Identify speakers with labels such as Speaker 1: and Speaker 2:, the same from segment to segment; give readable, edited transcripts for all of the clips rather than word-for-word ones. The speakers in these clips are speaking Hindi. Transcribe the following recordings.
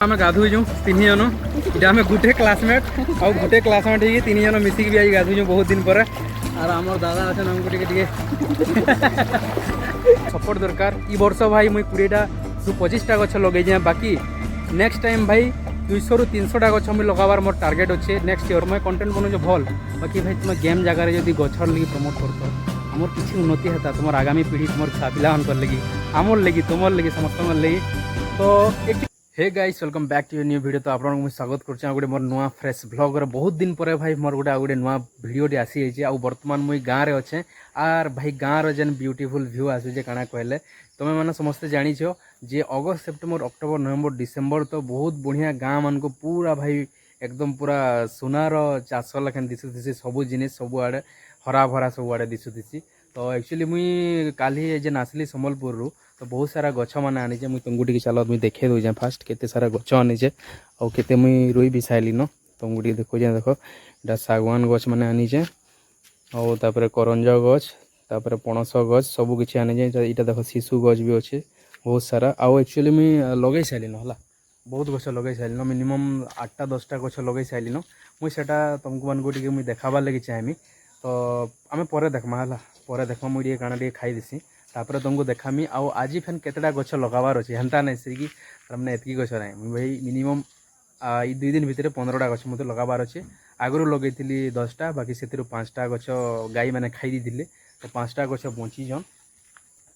Speaker 1: आम गाधुचु तीन जन इटा आम गोटे क्लासमेट आउ गोटे क्लासमेट ही तीन जन मिसिक भी आज गाधुचु बहुत दिन पर और आम दादा अच्छे आमको टे सपोर्ट दरकार ई वर्ष भाई मुई 20टा रु 25टा गछ लगे बाकी नेक्स्ट टाइम भाई 200 रु 300टा गछ मुझे लगाबार मोर टार्गेट अच्छे नेक्स्ट ईयर मैं कंटेंट बनाऊँ भल बाकी भाई तुम गेम जगार जब गछर लगी प्रमोट कर आमर किसी उन्नति होता तुम आगामी पीढ़ी तुम छुआ पिला लगी आमर लगी तुमर लगी समस्त लगी तो hey guys welcome back to your new video. तो आपको स्वागत कर गोटे मोर नुआ फ्रेश ब्लॉग बहुत दिन पर भाई मोर गोटे नुआ वीडियोटे आसी जाइए बर्तमान मुई गाँव में अच्छे आर भाई गाँव जेन ब्यूटीफुल व्यू आसूचे काଣା कहले तुम्हें मैंने समस्ते जानिछ जे अगस्त सेप्टेम्बर अक्टोबर नवेम्बर डिसेम्बर तो बहुत बढ़िया गाँ मान को पूरा भाई एकदम पूरा सुनार चाष लेखन दिशुथी सबू जिनिस सबुआड़े हरा भरा सबुआड़े दिशुथी। तो एक्चुअली मुई काली जेन आसली सम्बलपुर रु तो बहुत सारा गछ मैंने आनीचे मुई तुमको टी चल मुझे देखे दूचे फास्ट केते सारा गछ आनीचे और केते मुई रुई भी साइलिन तुमको टी देखो देखो इटा सागवान गछ मैंने आनीचे और तापर करंज गछ तापर पणस गछ सब किसी आनीचे इटा देखो शिशु गछ भी अच्छे बहुत सारा आउ एक्चुअली मुई लगे साइलिन है बहुत गछ लगे साइलिन मिनिमम 8टा 10टा गछ लगे साइलिन मुई सेटा तुमको मानक टी मुझे देखाबार लगी चाहमी तो आम पर देखमा है पर देखमा मुझे काଣା टे खाई देसी तापर तुमको देखामी आउ आज फेन केतेटा गछ लगाबार अच्छे हेन्ता नहीं से कि मैंने एतकी गछ ना भाई मिनिमम 2 दिन भितर 15टा गछ मत लगाबार अच्छे आगु लगे 10टा बाकी से 5टा गछ गाई मैंने खाई दी तो 5टा गछ बचीजन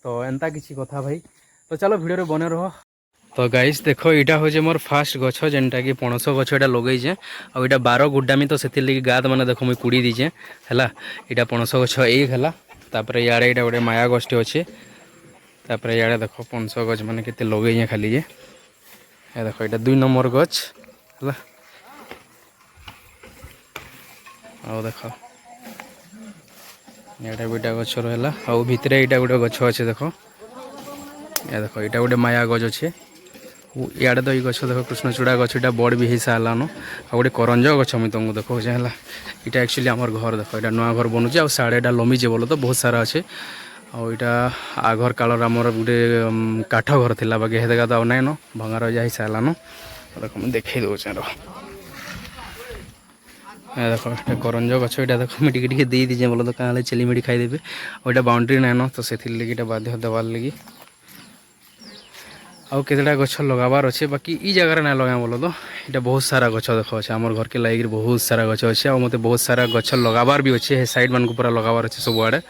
Speaker 1: तो एंता किसी कथा भाई तो चलो वीडियो बने रह। तो गाइस देखो यहाँ हूँ मोर फास्ट गछ जेनटा कि पणस गछ यहाँ लगे आउ 12 गुड्डामी तो से लगे गाद मैंने देखो मुझे कुड़ी दीचे है यहाँ पणस गछ एक है तापर इे यहाँ गोटे माया गछटे अच्छे तापर इे देख पणस गछ मैंने के लगे खाली जे देख यहाँ 2 नंबर गछ है आउ देख यहाँ गोटा गछ रहा आउ भितर यहाँ गोटे गछ अच्छे देख या देख यहाँ गोटे माया गछ अच्छे इे तो ये गछ देख कृष्णचूड़ा गछ यहाँ बड़ भी हो सारान आ गोटे करंज गछ मुझे तुमको देखो है इटा एक्चुअली आमर घर देख यहाँ नुआ घर बनूचे आ साढ़े यहाँ लमिचे बोल तो बहुत सारा अच्छे आईटा आगर कालर आमर गोटे काठ घर थी बाकी हेदेगा तो नाइन भंगार जा सारान देख मुझे देखे दूचे देख ये करंज गछ यहाँ देख मुझे टे दे दीजे बोल तो क्या चेली मेड़ी खाईदेवे और यहाँ बाउंड्री नाइन तो से लगे बाध्य देवार लगी आउ केतेटा गछ लगाबार अच्छे बाकी ई जगह ना लगा बोलो तो यहाँ बहुत सारा गछ देख अच्छे आमर घर के लगे बहुत सारा गछ अच्छे और मत बहुत सारा गछ लगाबार भी अच्छे साइड मान को पूरा लगाबार अच्छे सब आड़े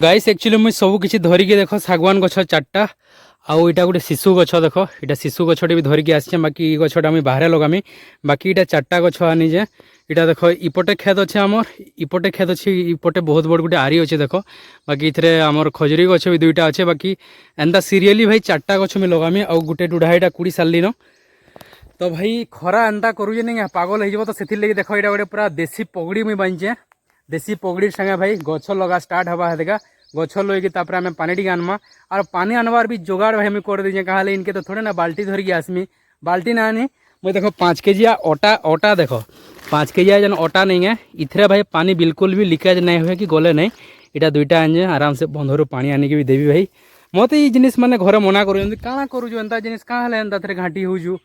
Speaker 1: गाइस एक्चुअली मुझे सब किसी धरिकी देख सागवान गछ 4टा आउ यहाँ गोटे शिशु गछ देख यहाँ शिशु गछटे भी धरिकी आसे बाकी गछटा मुझे बाहर लगामी बाकी यहाँ 4टा गछ आनीजे इटा देख इपटे खेत अच्छे आमर इपटे खेत अच्छे इपटे बहुत बड़ गोटे आरी अच्छे देख बाकी इतने आमर खजुरी गछ भी 2टा अच्छे बाकी एंता सीरियली भाई 4टा गछ मुझे लगामी आउ गोटे डुढ़ाईटा कुड़ी सारिन तो भाई खरा एंता करूजे नहीं पागल हो तो से लगे देख यहाँ गोटे पूरा देसी पगड़ी मुझे बांधे देसी पगड़ी संगे भाई गछ लगा स्टार्ट हवा देखा गछ लगे तापर आम पानी टी आनमा और पानी आनबार भी जोगाड़ भाई मुझे कर दीजिए कहा इनके तो थोड़े ना बाल्टी धरिकी आसमी बाल्टी ना आनी मुझे देखो 5 केजी अटा देखो 5 केजी जन अटा नहीं है इथरे भाई पानी बिल्कुल भी लीकेज नहीं हुए कि गले नहीं इटा 2टा आने आराम से बंधर पानी आने की भी देवी भाई मत ये जिनिस मैंने घर मना कर काଣା करूँ एंता जिनिस क्या एंता थे घाटी हो तु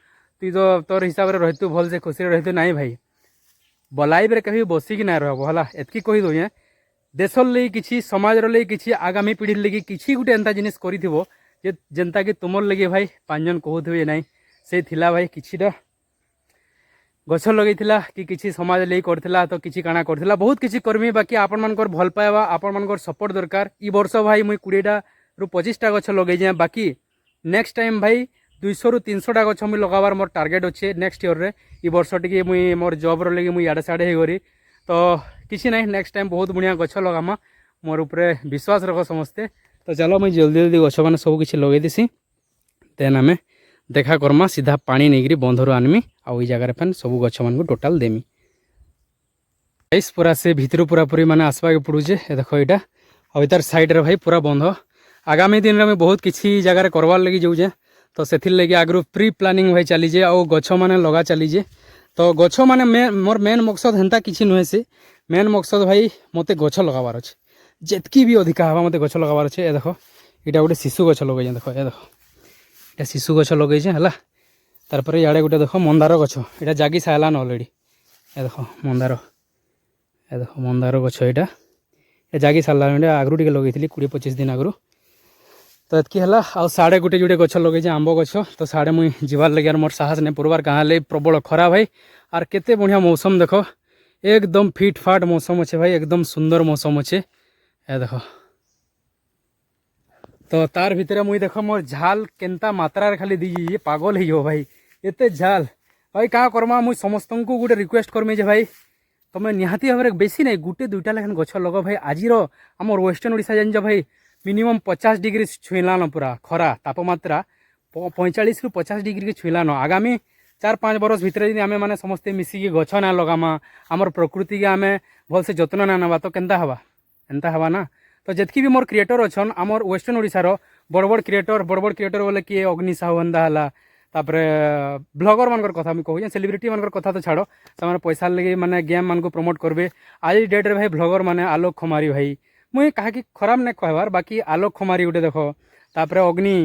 Speaker 1: तो तोर हिसाब से रहतु भल से खुशी रहतु नाई भाई बलाइब कभी बसिकी ना रहा है एतकी कही दे देशर लगी किसी समाज लगी किसी आगामी पीढ़ी लगी किसी गोटे एंता जिनिस करिथिबो जे जेनता कि तुमर लगे भाई 5 जन कहूथे नाई से थिला भाई किछिटा गछ लगे कि किसी समाज लगी करथिला तो किसी काଣା करथिला बहुत किसी करमी बाकी आपण मानकर भल पाइबा आपण मानकर सपोर्ट दरकार ई वर्ष भाई मुई 20टा रु 25टा गछ लगे जाए बाकी नेक्स्ट टाइम भाई 200 रु 300टा गछ मुई लगाबार मोर टार्गेट अच्छे नेक्स्ट ईयर रे ई वर्ष टी मुई मोर जॉब लगे मुई आड़े साड़े होगरी तो किसी नहीं नेक्स्ट टाइम बहुत बढ़िया गछ लगामा मोर उपरे विश्वास रख समस्ते तो चलो मुझे जल्दी जल्दी गछ मैंने सब किसी लगे देसी देन आम देखा करमा सीधा पानी नहीं बंधर आनमी आउ जगार फैन सब गछ मान को टोटाल देमी गाइस पूरा से भितर पूरा पूरी मैंने आसवा के पड़ूचे देख यहाँ और तार साइड रे भाई पूरा बंध आगामी दिन में बहुत किसी जगार करवार लगी जाऊे तो से लगे आगु प्री प्लानिंग भाई चलीजे आउ गछ मैंने लगा चलीजे तो गछ मैंने मोर मेन मकसद हेन्ता किसी नुहे से मेन मकसद भाई मत गछ लगाबार अच्छे जितकी भी अधिका हवा मत गछ लगाबार अच्छे देख यहाँ गोटे शिशु गछ लगे देख ये देख यहाँ शिशु गछ लगे है तार इे गोटे देख मंदार गछ यहाँ जागी सारान अलरेडी ये देख मंदार गछ यहाँ जागी सारा आगु टे लगे 20-25 दिन आगु तो एतकी है आउ साढ़े गोटे जोड़े गछ लगे आंब गछ तो साढ़े मुई जीवार लगे मोर साहस नहीं पुरबार कहाँ ले प्रबल खरा भाई आर केते बढ़िया मौसम देख एकदम फिट फाट मौसम अच्छे भाई एकदम सुंदर मौसम अच्छे ए देख तो तार भितर मुई देख मोर झाल केनता मात्रा खाली दी पागल हो भाई एते झाल भाई क्या करमा मुई समस्त को गोटे रिक्वेस्ट करमी भाई तुम निहाती भाव में बेसी नहीं गोटे दुईटा लेखन गछ लग भाई आज आम वेस्टर्न ओडिशा जान भाई मिनिमम 50 डिग्री छुईलान पूरा खरा तापमात्रा 45 ରୁ 50 डिग्री के छुईलान आगामी 4-5 बरस भितर आम मैंने समस्ते मिसिकी गछ ना लगामा आमर प्रकृति के आम भलसे जत्न ना नवा तो केनता हवा एंता हवा ना तो जितकी भी मोर क्रिएटर अच्छन आमर वेस्टर्न ओडिशार बड़ बड़ क्रिएटर बोले किए अग्नि साहू एंता है तापर ब्लगर मानकर कथा मुझे कहूँ सेलिब्रिटी मानकर कथा तो छाड़ से पैसा लगे माने गेम मान को प्रमोट करबे आज डेट रे भाई ब्लगर माने आलोक खमारी भाई मुई कहा खराब नहीं कहबार बाकी आलोक खमारी गोटे देख तापर अग्नि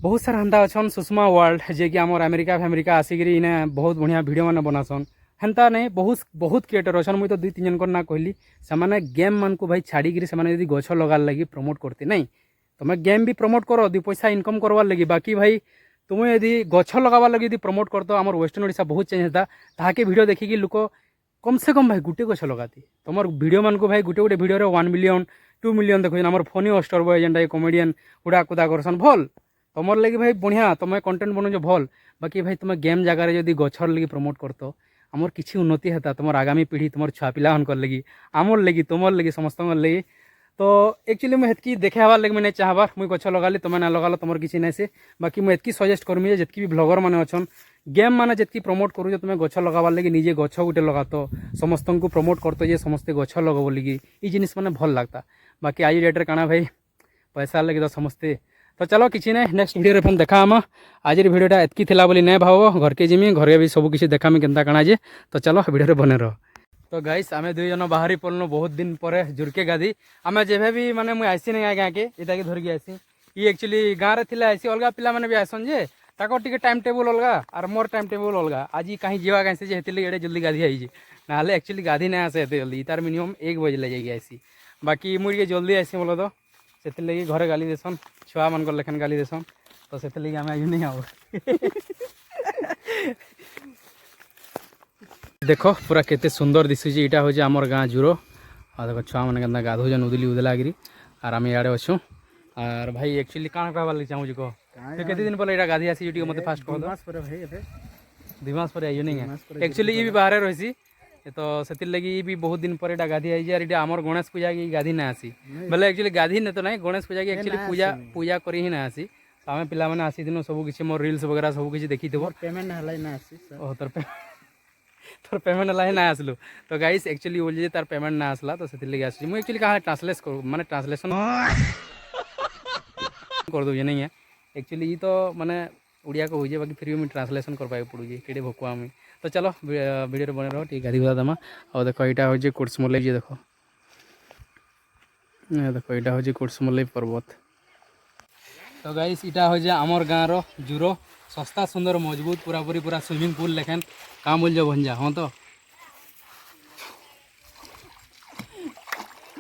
Speaker 1: बहुत सारा हंता अच्छन सुषमा वर्ल्ड जे कि आमर अमेरिका आसिकी इने बहुत बढ़िया वीडियो मैंने बनासन हेन्ता नहीं बहुत क्रिएटर अच्छन मुई तो 2-3 जन ना कहली से गेम मान को भाई छाड़ी से गछ लगार लगी प्रमोट करते नहीं तुम्हें गेम भी प्रमोट कर 2 पैसा इनकम करवार लगी बाकी भाई तुम्हें यदि गछ लगावार लगी यदि प्रमोट कर तो आमर वेस्टर्न ओडिशा बहुत चेंज होता ताकि वीडियो देखिकी लोक कम से कम भाई गुटे गछ लगाती तुम वीडियो मान को भाई गोटे गोटे वीडियो 1 मिलियन 2 मिलियन देखो आम फनी स्टार बॉय जेनटा कमेडियन उड़ा कुदा करसन भल तुमर लगी भाई बढ़िया तुम कंटेंट बनाओ भल बाकी भाई तुम गेम जगार जब गछर लगी प्रमोट करत आमर किसी उन्नति होता तुम आगामी पीढ़ी तुम छुआ पिला लगी आमर लगी तुमर लगी समस्त लगी तो एक्चुअली मुझे देखे हबार लगे मैं चाहबार मुझे गछ लगाली तुम ना लगाल तुम किसी नहीं से बाकी मुझे सजेस्ट करमी जितकी भी ब्लगर मैंने अच्छन गेम माने जितकी प्रमोट करूँ तुम गछ लगाबार लगे निजे गछ गोटे लगात समस्त को प्रमोट करत जे समस्ते गछ लगब लगी ये जिनिस मैंने भल लगता बाकी आज डेट्रे काना भाई पैसा लगे तो समस्ते तो चलो किसी ना नेक्स्ट वीडियो फिर देखा आम आज वीडियोटा एतकी थिला बोली नहीं भाव घर के जिमी घर भी सब किसी देखामी केनता काना जे तो चलो वीडियो बने रह तो गाइस आम 2 जन बाहरी पड़ल बहुत दिन पर जुरके गाधी आम जेबे भी माने मुझे आसी नहीं गाँ के इटा के धरिकी आसी ये एक्चुअली गाँव में थिला आसी अलग पिला मैंने भी आसन जे ताको टिके टाइम टेबल अलग और मोर टाइम टेबल अलग आज कहीं जीवा कहीं से ये जल्दी गाधी आई ना एक्चुअली गाधी नहीं आसे एत जल्दी तार मिनिमम 1 बजे लगे आसी बाकी मुझे जल्दी आसी बोलो तो से लगे घरे गाली देसन छुआ मान लेखन गाली देसन तो से लगे आम आज नहीं आओ देख पूरा केते सुंदर दिशुची यहाँ हूँ आमर गाँ जुरो और देख छुआ मैंने गाधुन उदली उदला गिरी और आम इे अच्छू और भाई एक्चुअली कहाँ कहबार लगे चाहूँ कह केते दिन पहले यहाँ गाधी आसी मतलब फास्ट कह 2 मास पर आई नहीं एक्चुअली ये भी बाहर रही तो से लगी भी बहुत दिन पर गाधी आई आमर गणेश पूजा की गाधी ना आसी बोले एक्चुअली गाधी नहीं तो ना गणेश पूजा की एक्चुअली पूजा करी ही ना आसी आम पे आसी दिन सब किसी मोर रील्स वगैरह सब किसी देखी थे तोर पेमेंट है ना आसलु तो गाइस एक्चुअली बोलिए तार पेमेंट ना आसला तो से लगे आसी मुझे एक्चुअली कहाँ ट्रांसलेट कर माने ट्रांसलेशन कर दूँ नहीं है एक्चुअली ये तो माने उड़िया को हो बाकी फिर भी मुझे ट्रांसलेशन कर पाए पड़ूँ कि भोकुआ मुझे तो चलो वीडियो बने रहो ठीक गाधी गुदा दमा और देखो यहाँ हूँ कोटसमलाई जी देखो देखो यहाँ हूँ कोटसमलाई पर्वत तो गाइस यहाँ हूँ आमर गाँव जुरो सस्ता सुंदर मजबूत पूरा स्विमिंग पूल लेखन काम बोल जो भंजा हाँ तो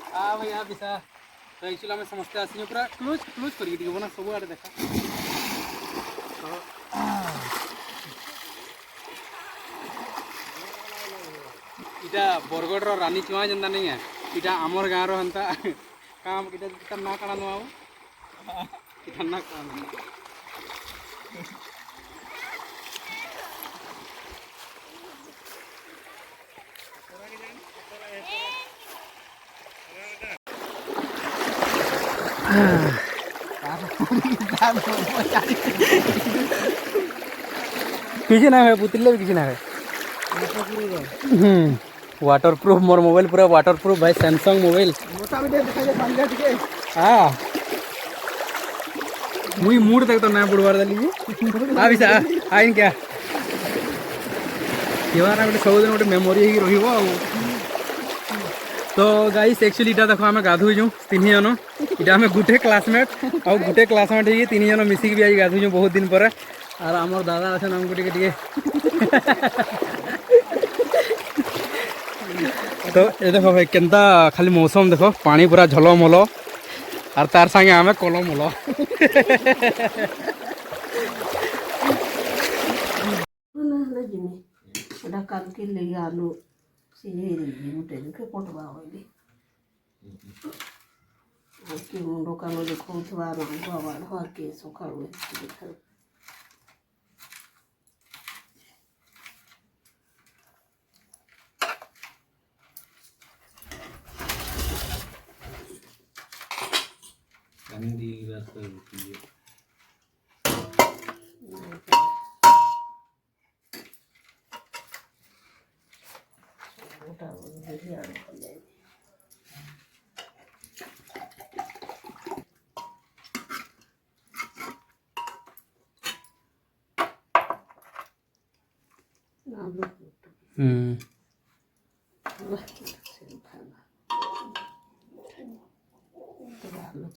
Speaker 1: भाई यहाँ पिसा तो एक्चुअली आम समस्ते आसी पूरा क्लोज करके बना सब आड़े देखा इटा बरगढ़ रानी चुआ जेनता नहीं है इटा आमर गाँव रहा काम इटा ना काना नुआ इटा ना काना किसी ना है पुतले भी किसी ना है वाटर प्रूफ मोर मोबाइल पूरा वाटर प्रूफ भाई सैमसंग मोबाइल हाँ मुई मूड तक तो ना बुड़वार दली आ बिसा आइन क्या ना गोटे सब दिन गोटे मेमोरी हो तो गाइस एक्चुअली इटा देखो आम गाधुचु 3 जन इटा आम गुटे क्लासमेट और गुटे क्लासमेट ही 3 जन मिसिक भी आज गाधुचु बहुत दिन पर और आमर दादा अच्छे आमको टिके तो ये देखो भाई केनता खाली मौसम देखो पानी पूरा झलमल और तार संगे आमे कलमल
Speaker 2: कल के लिए आलू सीधे मुटे के पटवा होली के मुंडो का देखा रंग के सका देखा